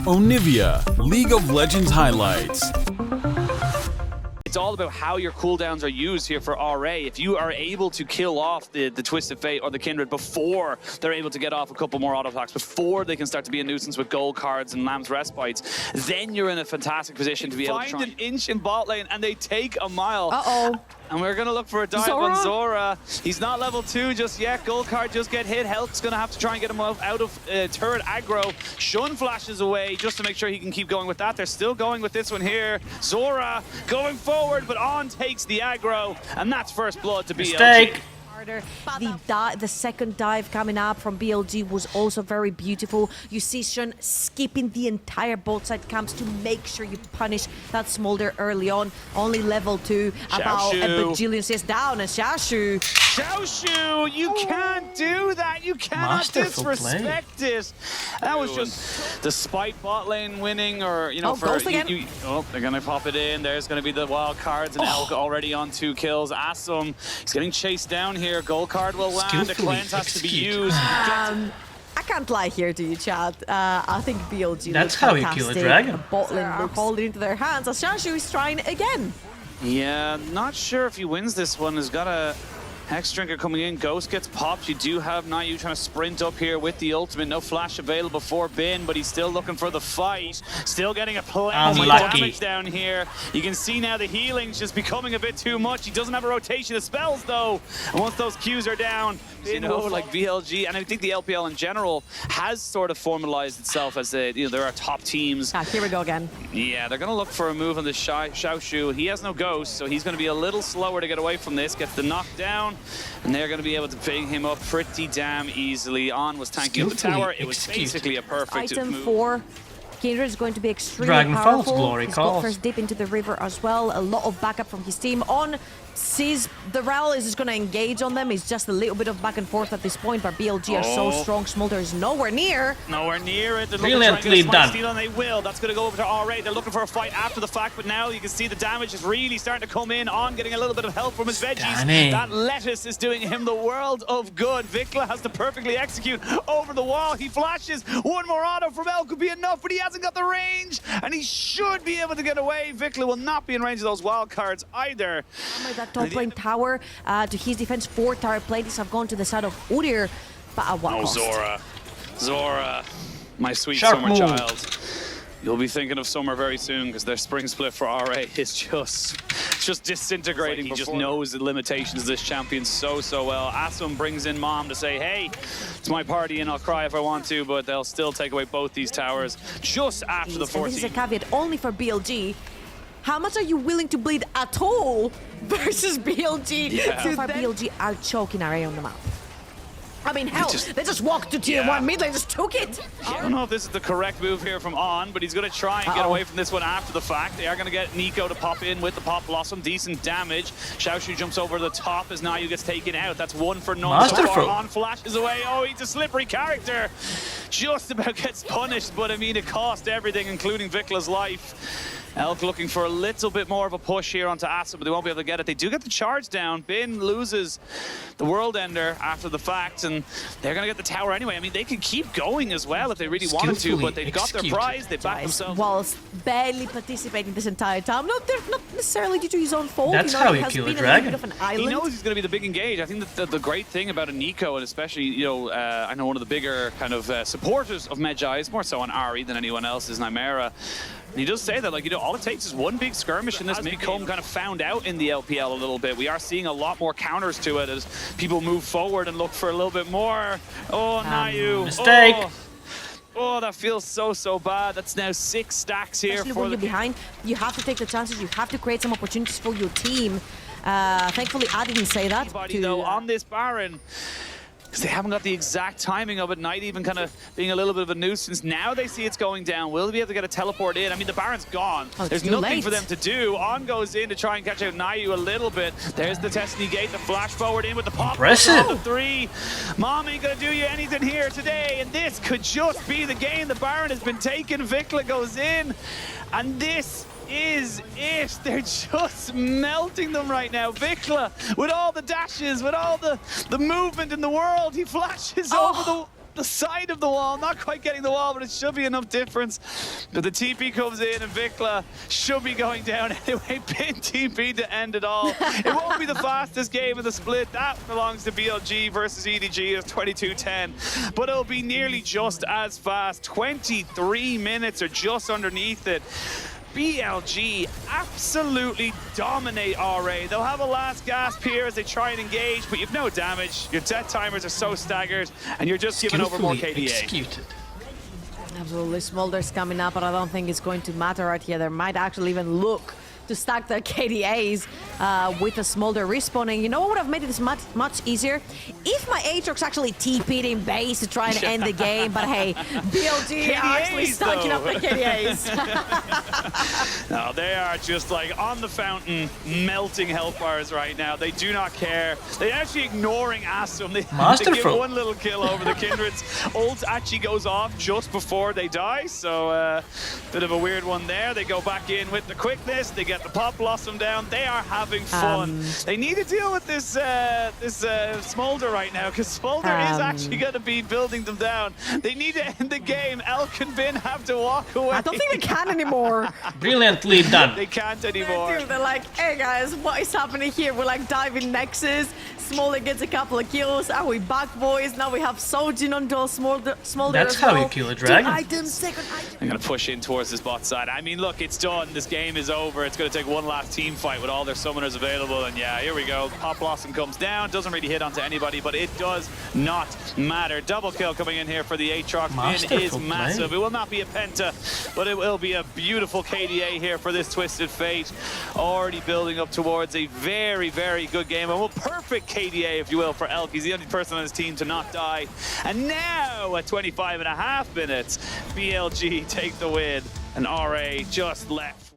Onivia, League of Legends highlights. It's all about how your cooldowns are used here for RA. If you are able to kill off the Twisted Fate or the Kindred before they're able to get off a couple more auto attacks, before they can start to be a nuisance with gold cards and Lamb's Respites, then you're in a fantastic position to be able to find an inch in bot lane and they take a mile. Uh-oh. And we're going to look for a dive on Zora. He's not level 2 just yet. Gold card just get hit. Help's going to have to try and get him out of turret aggro. Shun flashes away just to make sure he can keep going with that. They're still going with this one here. Zora going forward, but On takes the aggro. And that's first blood to BLG. Mistake. The second dive coming up from BLG was also very beautiful. You see Shun skipping the entire both side camps to make sure you punish that Smolder early on. Only level 2, about a bajillion says down, and Xiaoshu. Xiaoshu, you can't do that. You cannot disrespect it. That was just despite bot lane winning, or you know, for they're gonna pop it in. There's gonna be the wild cards, and Elk already on 2 kills. Asom, he's getting chased down here. Gold card will land. The cleanse has to be used. I can't lie here to you, Chad. I think BLG. That's how you kill a dragon. Bot lane will hold it into their hands as Xiaoshu is trying again. Yeah, not sure if he wins this one. He's got a Hex Drinker coming in. Ghost gets popped. You do have Nayu trying to sprint up here with the ultimate. No flash available for Bin, but he's still looking for the fight. Still getting a plenty of damage down here. You can see now the healing's just becoming a bit too much. He doesn't have a rotation of spells, though. And once those Qs are down, you know, like BLG, and I think the LPL in general has sort of formalized itself as a, you know, there are top teams. Here we go again. Yeah, they're going to look for a move on this Xiaoshu. He has no Ghost, so he's going to be a little slower to get away from this. Gets the knockdown. And they're going to be able to bang him up pretty damn easily. On was tanking up the tower. It was basically a perfect Item move. 4. Kindred is going to be extremely powerful. Glory He's calls. got first dip into the river as well. A lot of backup from his team. On sees the Ral is just going to engage on them. It's just a little bit of back and forth at this point, but BLG are so strong. Smolder is nowhere near. Nowhere near it. They're Brilliantly done. Steal, and they will. That's going to go over to RA. They're looking for a fight after the fact, but now you can see the damage is really starting to come in. On getting a little bit of help from his veggies. That lettuce is doing him the world of good. Vikla has to perfectly execute over the wall. He flashes. One more auto from El could be enough, but he hasn't got the range, and he should be able to get away. Vikla will not be in range of those wild cards either. That top lane tower to his defense. 4 tower plates have gone to the side of Udyr, but at what cost? Zora, my sweet Sharp summer move. child. You'll be thinking of summer very soon, because their spring split for RA is just disintegrating. He just knows the limitations of this champion so well. Asom brings in Mom to say, hey, it's my party and I'll cry if I want to, but they'll still take away both these towers just after the 14th. This is a caveat only for BLG. How much are you willing to bleed at all versus BLG? Yeah. So far, BLG are choking RA on the map. I mean, hell, they just walked to tier 1 mid, they just took it. I don't know if this is the correct move here from On, but he's going to try and get away from this one after the fact. They are going to get Nico to pop in with the Pop Blossom. Decent damage. Xiaoshu jumps over the top as Nayu gets taken out. That's 1 for none. So far. On flashes away. Oh, he's a slippery character. Just about gets punished, but I mean, it cost everything, including Vikla's life. Elk looking for a little bit more of a push here onto Asom, but they won't be able to get it. They do get the charge down. Bin loses the World Ender after the fact, and they're going to get the tower anyway. I mean, they can keep going as well if they really wanted to, but they've got their prize. They backed themselves. Whilst barely participating this entire time. No, they're not necessarily due to his own fault. That's how you kill a dragon. He knows he's going to be the big engage. I think that the great thing about a Nico, and especially, you know, I know one of the bigger kind of supporters of Medjai is more so on Ari than anyone else is Nymera. And he does say that, like, you know, all it takes is one big skirmish, and this may become kind of found out in the LPL a little bit. We are seeing a lot more counters to it as people move forward and look for a little bit more. Oh, Nayu. Mistake. Oh, that feels so bad. That's now 6 stacks here. Especially when you're behind, you have to take the chances. You have to create some opportunities for your team. Thankfully, I didn't say that. Though, on this Baron, because they haven't got the exact timing of it. Knight even kind of being a little bit of a nuisance. Now they see it's going down. Will they be able to get a teleport in? I mean, the Baron's gone. There's nothing for them to do. On goes in to try and catch out Nayu a little bit. There's the Destiny Gate, the flash forward in with the pop. Impressive. 3. Mom ain't gonna do you anything here today, and this could just be the game. The Baron has been taken. Vikla goes in, and this is it. They're just melting them right now. Vikla, with all the dashes, with all the movement in the world, he flashes over the... the side of the wall, not quite getting the wall, but it should be enough difference. But the TP comes in and Vikla should be going down anyway. Pin TP to end it all. It won't be the fastest game of the split. That belongs to BLG versus EDG as 22-10, but it'll be nearly just as fast. 23 minutes or just underneath it. BLG absolutely dominate RA. They'll have a last gasp here as they try and engage, but you've no damage. Your death timers are so staggered, and you're just giving over more KDA. Executed. Absolutely, Smolder's coming up, but I don't think it's going to matter right here. They might actually even look to stack their KDAs with a Smolder respawning. You know what would have made it much easier? If my Aatrox actually TP'd in base to try and end the game, but hey, BLG KDAs, are actually stacking up the KDAs. No, they are just like on the fountain, melting health bars right now. They do not care. They're actually ignoring Asum. They give one little kill over the Kindred's ult actually goes off just before they die, so bit of a weird one there. They go back in with the quickness. They get the pop blossom down. They are having fun. They need to deal with this Smolder right now, because Smolder is actually going to be building them down. They need to end the game. Elk and Bin have to walk away. I don't think they can anymore. Brilliantly done. They can't anymore. They're like, hey guys, what is happening here? We're like diving Nexus. Smolder gets a couple of kills. Are we back, boys? Now we have Sojin on Smolder. That's how you kill a dragon. 2 items, second item. I'm going to push in towards this bot side. I mean, look, it's done. This game is over. It's going to take one last team fight with all their summoners available. And yeah, here we go. Pop Blossom comes down. Doesn't really hit onto anybody, but it does not matter. Double kill coming in here for the Aatrox. Bin is massive. It will not be a penta, but it will be a beautiful KDA here for this Twisted Fate. Already building up towards a very, very good game. And well, perfect KDA, if you will, for Elk. He's the only person on his team to not die. And now, at 25.5 minutes, BLG take the win. And RA just left.